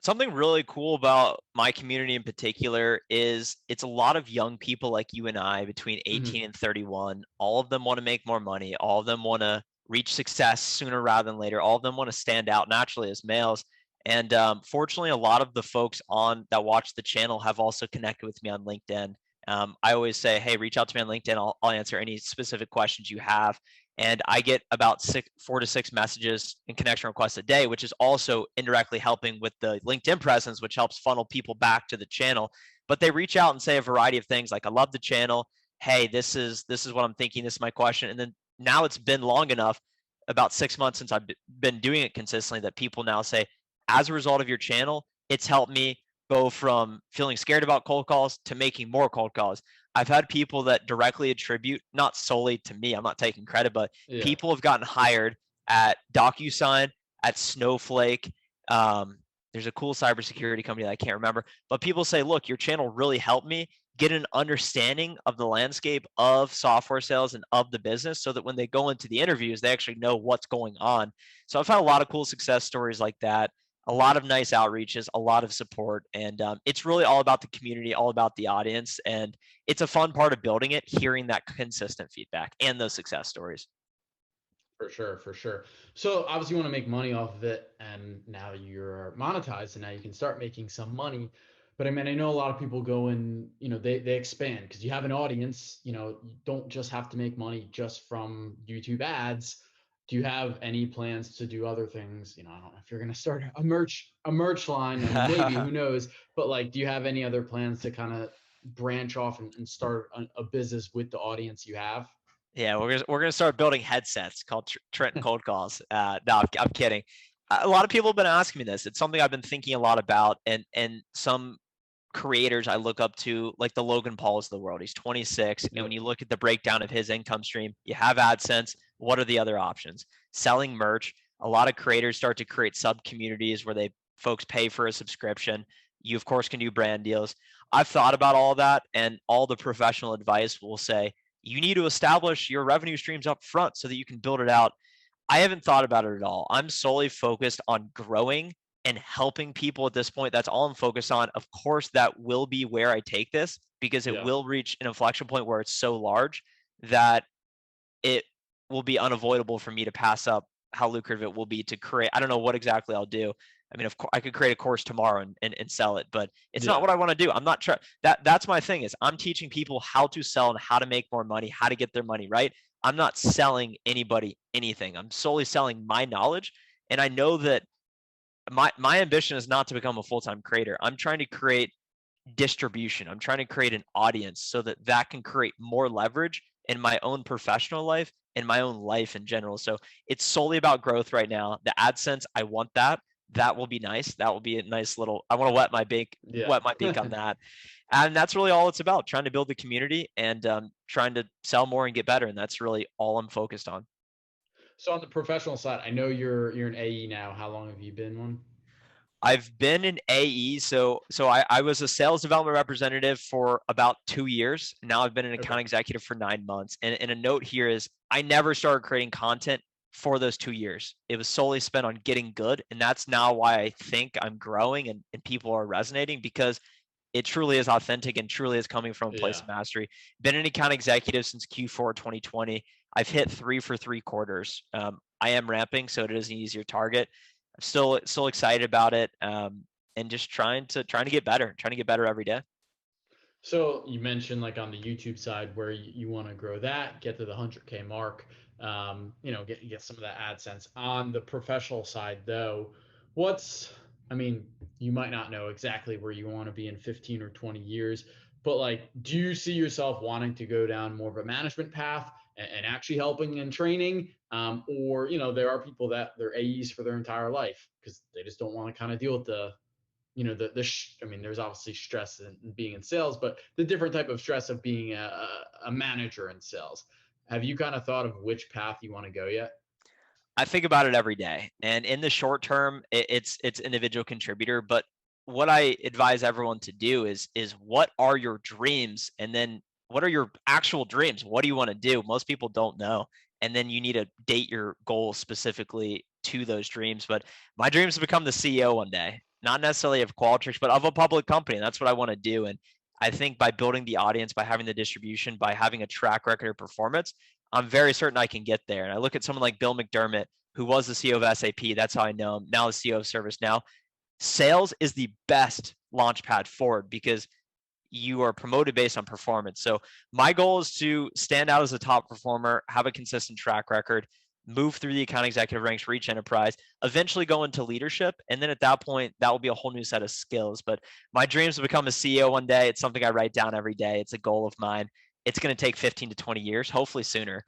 Something really cool about my community in particular is it's a lot of young people like you and I, between 18 and 31. All of them want to make more money. All of them want to reach success sooner rather than later. All of them want to stand out naturally as males. And fortunately, a lot of the folks on that watch the channel have also connected with me on LinkedIn. I always say, hey, reach out to me on LinkedIn. I'll answer any specific questions you have. And I get about 4 to 6 messages and connection requests a day, which is also indirectly helping with the LinkedIn presence, which helps funnel people back to the channel. But they reach out and say a variety of things like, I love the channel. Hey, this is what I'm thinking. This is my question. And then now it's been long enough, about 6 months since I've been doing it consistently, that people now say, as a result of your channel, it's helped me go from feeling scared about cold calls to making more cold calls. I've had people that directly attribute, not solely to me, I'm not taking credit, but people have gotten hired at DocuSign, at Snowflake. There's a cool cybersecurity company that I can't remember, but people say, look, your channel really helped me get an understanding of the landscape of software sales and of the business, so that when they go into the interviews, they actually know what's going on. So I've had a lot of cool success stories like that. a lot of nice outreaches, a lot of support, and it's really all about the community, all about the audience, and it's a fun part of building it, hearing that consistent feedback and those success stories. For sure, for sure. So obviously you want to make money off of it, and now you're monetized, and now you can start making some money. But I mean, I know a lot of people go and, they expand because you have an audience. You don't just have to make money just from YouTube ads. Do you have any plans to do other things? I don't know if you're going to start a merch line. I mean, maybe, who knows? But like, do you have any other plans to kind of branch off and start a business with the audience you have? Yeah, we're gonna start building headsets called Trent Cold Calls. No, I'm kidding. A lot of people have been asking me this. It's something I've been thinking a lot about, and some creators I look up to, like the Logan Pauls of the world. He's 26, and when you look at the breakdown of his income stream, you have AdSense. What are the other options? Selling merch. A lot of creators start to create sub communities where folks pay for a subscription. You of course can do brand deals. I've thought about all that, and all the professional advice will say you need to establish your revenue streams up front so that you can build it out. I haven't thought about it at all. I'm solely focused on growing and helping people at this point. That's all I'm focused on. Of course, that will be where I take this, because it will reach an inflection point where it's so large that it will be unavoidable for me to pass up how lucrative it will be to create. I don't know what exactly I'll do. I mean, of course, I could create a course tomorrow and sell it, but it's not what I want to do. I'm not trying. That's my thing, is I'm teaching people how to sell and how to make more money, how to get their money right. I'm not selling anybody anything. I'm solely selling my knowledge, and I know that my ambition is not to become a full-time creator. I'm trying to create distribution. I'm trying to create an audience so that can create more leverage in my own professional life and my own life in general. So it's solely about growth right now. The AdSense, I want that. That will be nice. That will be a nice little, I want to wet my beak on that. And that's really all it's about, trying to build the community and trying to sell more and get better. And that's really all I'm focused on. So on the professional side, I know you're an AE now. How long have you been one? I've been an AE, so I was a sales development representative for about 2 years. Now I've been an account executive for 9 months. And a note here is I never started creating content for those 2 years. It was solely spent on getting good. And that's now why I think I'm growing and people are resonating, because it truly is authentic and truly is coming from a place of mastery. Been an account executive since Q4 2020. I've hit 3 for 3 quarters. I am ramping, so it is an easier target. I'm still excited about it, and just trying to get better, every day. So you mentioned like on the YouTube side where you want to grow that, get to the 100K mark, get some of that AdSense. On the professional side though, I mean, you might not know exactly where you want to be in 15 or 20 years, but like, do you see yourself wanting to go down more of a management path and actually helping and training? Or, there are people that they're AEs for their entire life because they just don't want to kind of deal with I mean, there's obviously stress in being in sales, but the different type of stress of being a manager in sales. Have you kind of thought of which path you want to go yet? I think about it every day, and in the short term, it's individual contributor. But what I advise everyone to do is what are your dreams, and then what are your actual dreams? What do you want to do? Most people don't know, and then you need to date your goals specifically to those dreams. But my dream is to become the CEO one day, not necessarily of Qualtrics, but of a public company. That's what I want to do, and I think by building the audience, by having the distribution, by having a track record of performance, I'm very certain I can get there. And I look at someone like Bill McDermott, who was the CEO of SAP. That's how I know him. Now the CEO of ServiceNow. Sales is the best launch pad forward because you are promoted based on performance. So my goal is to stand out as a top performer, have a consistent track record, move through the account executive ranks, reach enterprise, eventually go into leadership. And then at that point, that will be a whole new set of skills. But my dream is to become a CEO one day. It's something I write down every day. It's a goal of mine. It's going to take 15 to 20 years, hopefully sooner.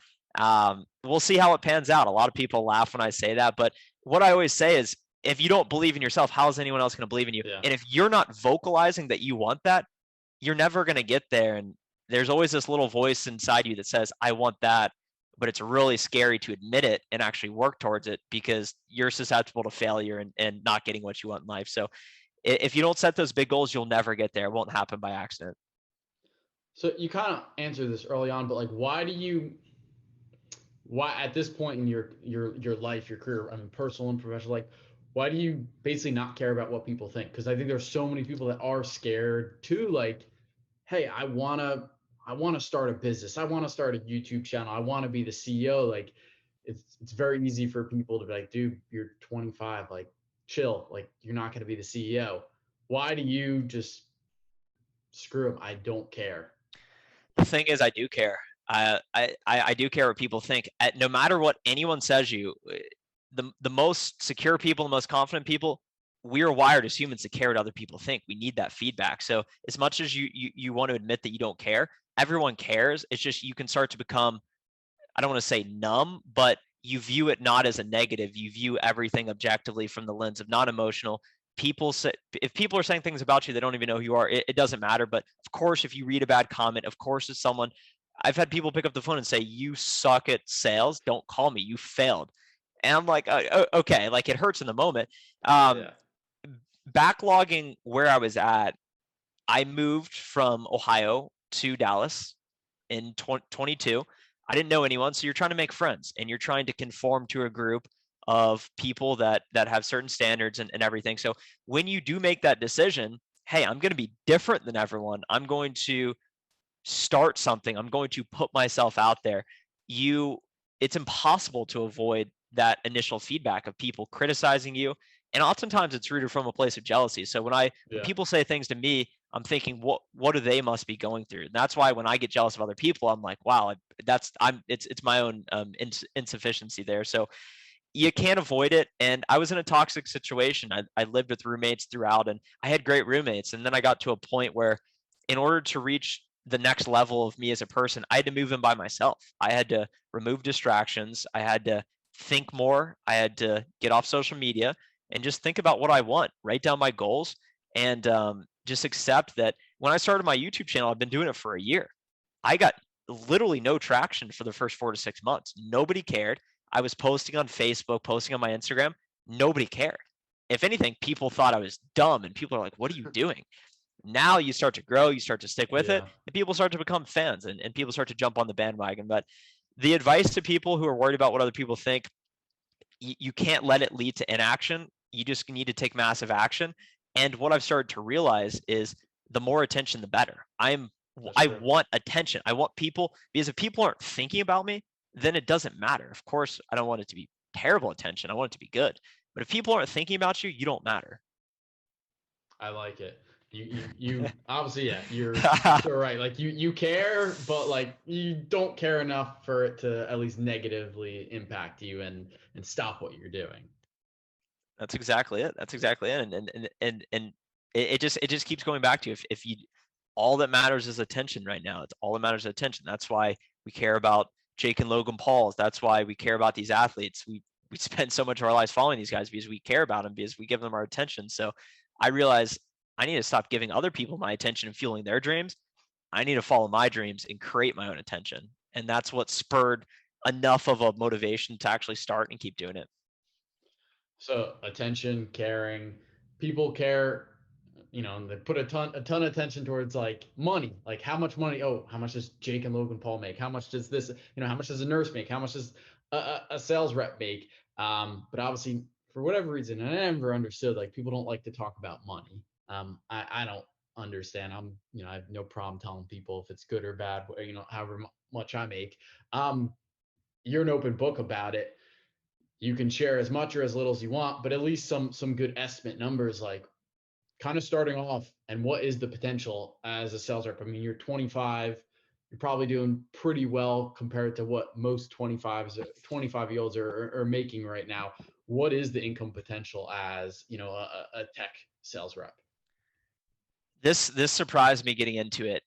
We'll see how it pans out. A lot of people laugh when I say that, but what I always say is, if you don't believe in yourself, how is anyone else going to believe in you? Yeah. And if you're not vocalizing that you want that, you're never going to get there. And there's always this little voice inside you that says, I want that, but it's really scary to admit it and actually work towards it because you're susceptible to failure and not getting what you want in life. So if you don't set those big goals, you'll never get there. It won't happen by accident. So you kind of answered this early on, but like, why at this point in your life, your career, I mean, personal and professional, like, why do you basically not care about what people think? Because I think there's so many people that are scared too. Like, hey, I wanna start a business. I want to start a YouTube channel. I want to be the CEO. Like, it's very easy for people to be like, dude, you're 25. Like, chill. Like, you're not going to be the CEO. Why do you just screw them? I don't care. The thing is, I do care. I do care what people think. No matter what anyone says, the most secure people, the most confident people, we are wired as humans to care what other people think. We need that feedback. So as much as you want to admit that you don't care, everyone cares. It's just you can start to become, I don't want to say numb, but you view it not as a negative. You view everything objectively from the lens of not emotional. People say, if people are saying things about you, they don't even know who you are. It doesn't matter. But of course, if you read a bad comment, of course, it's someone. I've had people pick up the phone and say, "You suck at sales. Don't call me. You failed." And I'm like, okay, like it hurts in the moment. Yeah. Backlogging where I was at, I moved from Ohio to Dallas in 2022. I didn't know anyone, so you're trying to make friends and you're trying to conform to a group of people that have certain standards and everything. So when you do make that decision, hey, I'm going to be different than everyone. I'm going to start something. I'm going to put myself out there. It's impossible to avoid that initial feedback of people criticizing you. And oftentimes it's rooted from a place of jealousy. So when Yeah, people say things to me, I'm thinking, what do they must be going through? And that's why when I get jealous of other people, I'm like, wow, it's my own insufficiency there. So you can't avoid it. And I was in a toxic situation. I lived with roommates throughout, and I had great roommates. And then I got to a point where, in order to reach the next level of me as a person, I had to move in by myself. I had to remove distractions. I had to think more. I had to get off social media and just think about what I want, write down my goals, and just accept that when I started my YouTube channel, I've been doing it for a year. I got literally no traction for the first 4 to 6 months. Nobody cared. I was posting on Facebook, posting on my Instagram. Nobody cared. If anything, people thought I was dumb, and people are like, "What are you doing?" Now you start to grow, you start to stick with it, yeah, and people start to become fans, and people start to jump on the bandwagon. But the advice to people who are worried about what other people think, you can't let it lead to inaction. You just need to take massive action. And what I've started to realize is the more attention, the better. that's I true. want attention. I want people, because if people aren't thinking about me, then it doesn't matter. Of course, I don't want it to be terrible attention. I want it to be good. But if people aren't thinking about you, you don't matter. I like it. You obviously, yeah, you're so right. Like you care, but like you don't care enough for it to at least negatively impact you and stop what you're doing. That's exactly it. That's exactly it. And it just keeps going back to, if you, all that matters is attention right now. It's all that matters is attention. That's why we care about Jake and Logan Pauls. That's why we care about these athletes. We spend so much of our lives following these guys because we care about them, because we give them our attention. So I realize I need to stop giving other people my attention and fueling their dreams. I need to follow my dreams and create my own attention. And that's what spurred enough of a motivation to actually start and keep doing it. So attention, caring, people care, and they put a ton of attention towards like money, like how much money. Oh, how much does Jake and Logan Paul make? How much does this, how much does a nurse make? How much does a sales rep make? But obviously, for whatever reason, and I never understood, like people don't like to talk about money. I don't understand. I have no problem telling people if it's good or bad, however much I make. You're an open book about it. You can share as much or as little as you want, but at least some good estimate numbers, like kind of starting off, and what is the potential as a sales rep. I mean, you're 25, you're probably doing pretty well compared to what most 25-year-olds are making right now. What is the income potential as a tech sales rep? This surprised me getting into it.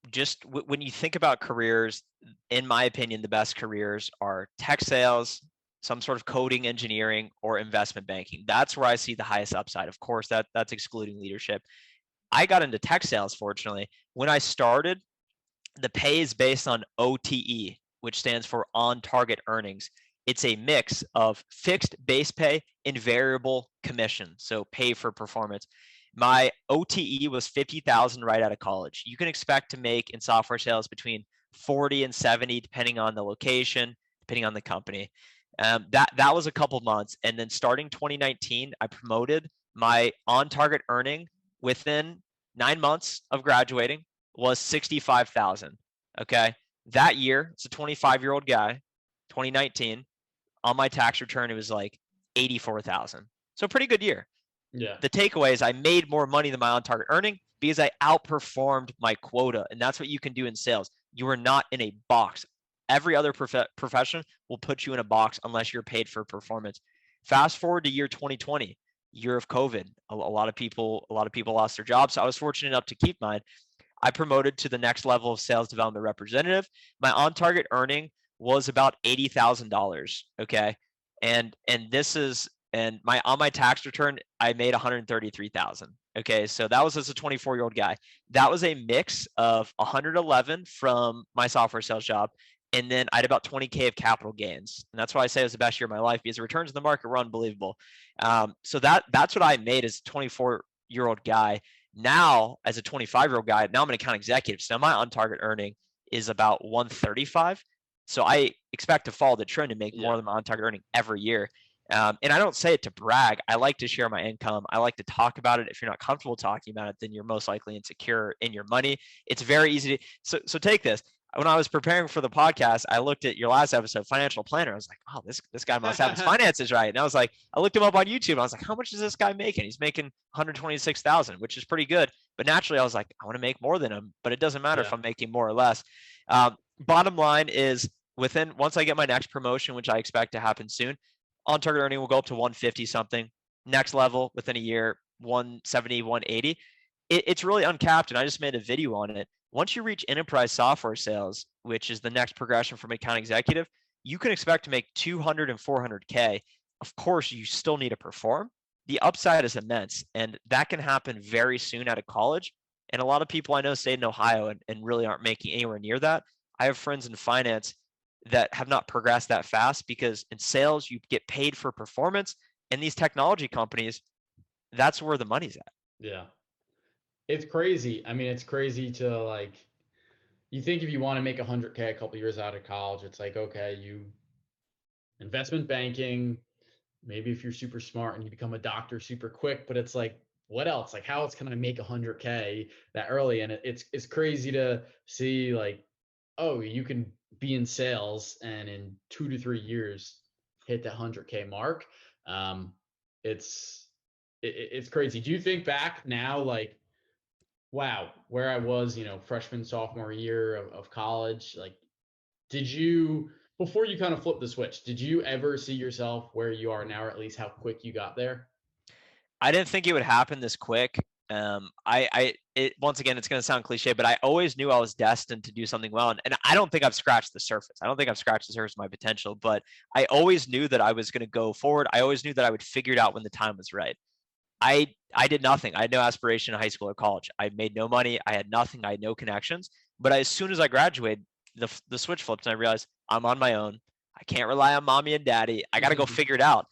Just when you think about careers, in my opinion, the best careers are tech sales, some sort of coding, engineering, or investment banking. That's where I see the highest upside. Of course, that's excluding leadership. I got into tech sales, fortunately. When I started, the pay is based on OTE, which stands for on target earnings. It's a mix of fixed base pay and variable commission, so pay for performance. My OTE was 50,000 right out of college. You can expect to make in software sales between 40 and 70, depending on the location, depending on the company. That was a couple months. And then starting 2019, I promoted. My on-target earning within 9 months of graduating was 65,000. Okay. That year, it's a 25-year-old guy, 2019. On my tax return, it was like 84,000. So pretty good year. Yeah. The takeaway is I made more money than my on-target earning because I outperformed my quota. And that's what you can do in sales. You are not in a box. Every other profession will put you in a box unless you're paid for performance. Fast forward to year 2020, year of COVID. A lot of people lost their jobs. So I was fortunate enough to keep mine. I promoted to the next level of sales development representative. My on-target earning was about $80,000. Okay. And this is, and on my tax return, I made 133,000. Okay. So that was as a 24-year-old guy. That was a mix of 111 from my software sales job. And then I had about 20K of capital gains. And that's why I say it was the best year of my life, because the returns in the market were unbelievable. So that's what I made as a 24-year-old guy. Now, as a 25-year-old guy, now I'm an account executive. So my on-target earning is about 135. So I expect to follow the trend and make more than my on-target earning every year. And I don't say it to brag. I like to share my income. I like to talk about it. If you're not comfortable talking about it, then you're most likely insecure in your money. It's very easy to, so take this. When I was preparing for the podcast, I looked at your last episode, financial planner. I was like, oh, this guy must have his finances right. And I was like, I looked him up on YouTube. I was like, how much is this guy making? He's making 126,000, which is pretty good. But naturally, I was like, I want to make more than him. But it doesn't matter if I'm making more or less. Bottom line is, once I get my next promotion, which I expect to happen soon, on target earning will go up to 150 something. Next level within a year, 170, 180. It's really uncapped. And I just made a video on it. Once you reach enterprise software sales, which is the next progression from account executive, you can expect to make 200 and 400K. Of course, you still need to perform. The upside is immense, and that can happen very soon out of college. And a lot of people I know stayed in Ohio and really aren't making anywhere near that. I have friends in finance that have not progressed that fast, because in sales, you get paid for performance. And these technology companies, that's where the money's at. Yeah. It's crazy. I mean, it's crazy to, like, you think if you want to make 100K a couple years out of college, it's like, okay, you investment banking, maybe if you're super smart and you become a doctor super quick, but it's like, what else? Like, how else can I make 100K that early? And it's crazy to see, like, oh, you can be in sales and in 2 to 3 years hit the 100K mark. It's crazy. Do you think back now, like, wow, where I was, freshman, sophomore year of college, like, before you kind of flipped the switch, did you ever see yourself where you are now, or at least how quick you got there? I didn't think it would happen this quick. Once again, it's going to sound cliche, but I always knew I was destined to do something well. And I don't think I've scratched the surface. I don't think I've scratched the surface of my potential, but I always knew that I was going to go forward. I always knew that I would figure it out when the time was right. I did nothing. I had no aspiration in high school or college. I made no money. I had nothing. I had no connections. But as soon as I graduated, the switch flipped and I realized I'm on my own. I can't rely on mommy and daddy. I got to go figure it out.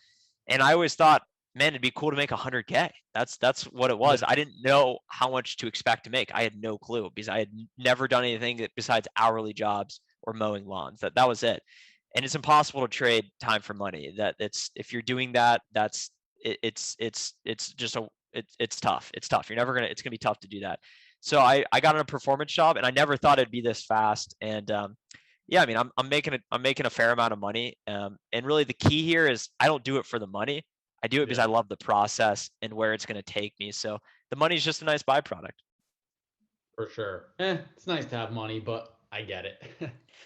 And I always thought, man, it'd be cool to make 100K. That's what it was. I didn't know how much to expect to make. I had no clue, because I had never done anything besides hourly jobs or mowing lawns. That was it. And it's impossible to trade time for money. If you're doing that, it's tough. It's tough. It's gonna be tough to do that. So I got on a performance job, and I never thought it'd be this fast. And yeah, I mean, I'm making a fair amount of money. And really the key here is I don't do it for the money. I do it because I love the process and where it's going to take me. So the money is just a nice byproduct. For sure. It's nice to have money, but I get it.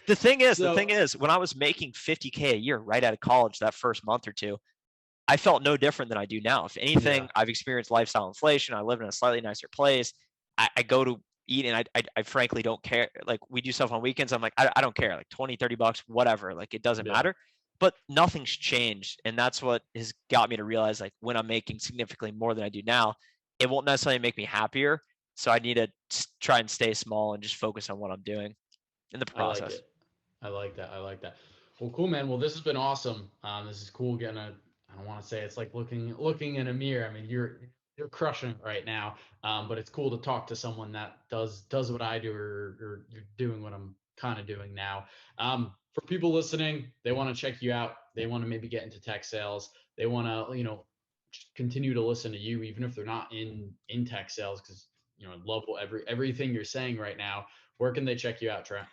The thing is, when I was making 50K a year right out of college, that first month or two, I felt no different than I do now. If anything, I've experienced lifestyle inflation. I live in a slightly nicer place. I go to eat, and I frankly don't care. Like, we do stuff on weekends. I'm like, I don't care, like $20-$30, whatever. Like, it doesn't matter. But nothing's changed. And that's what has got me to realize, like, when I'm making significantly more than I do now, it won't necessarily make me happier. So I need to try and stay small and just focus on what I'm doing in the process. I like that. Well, cool, man. Well, this has been awesome. This is cool getting I don't want to say it's like looking in a mirror. I mean, you're crushing it right now. But it's cool to talk to someone that does what I do, or you're doing what I'm kind of doing now. For people listening, they want to check you out. they want to maybe get into tech sales, they want to, just continue to listen to you, even if they're not in tech sales, because I love everything you're saying right now. Where can they check you out, Trent?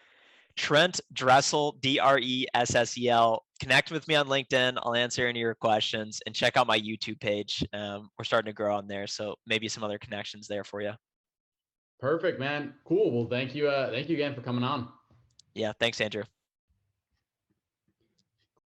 Trent Dressel, Dressel. Connect with me on LinkedIn. I'll answer any of your questions, and check out my YouTube page. We're starting to grow on there, so maybe some other connections there for you. Perfect, man. Cool. Well, thank you again for coming on. Yeah, thanks, Andrew.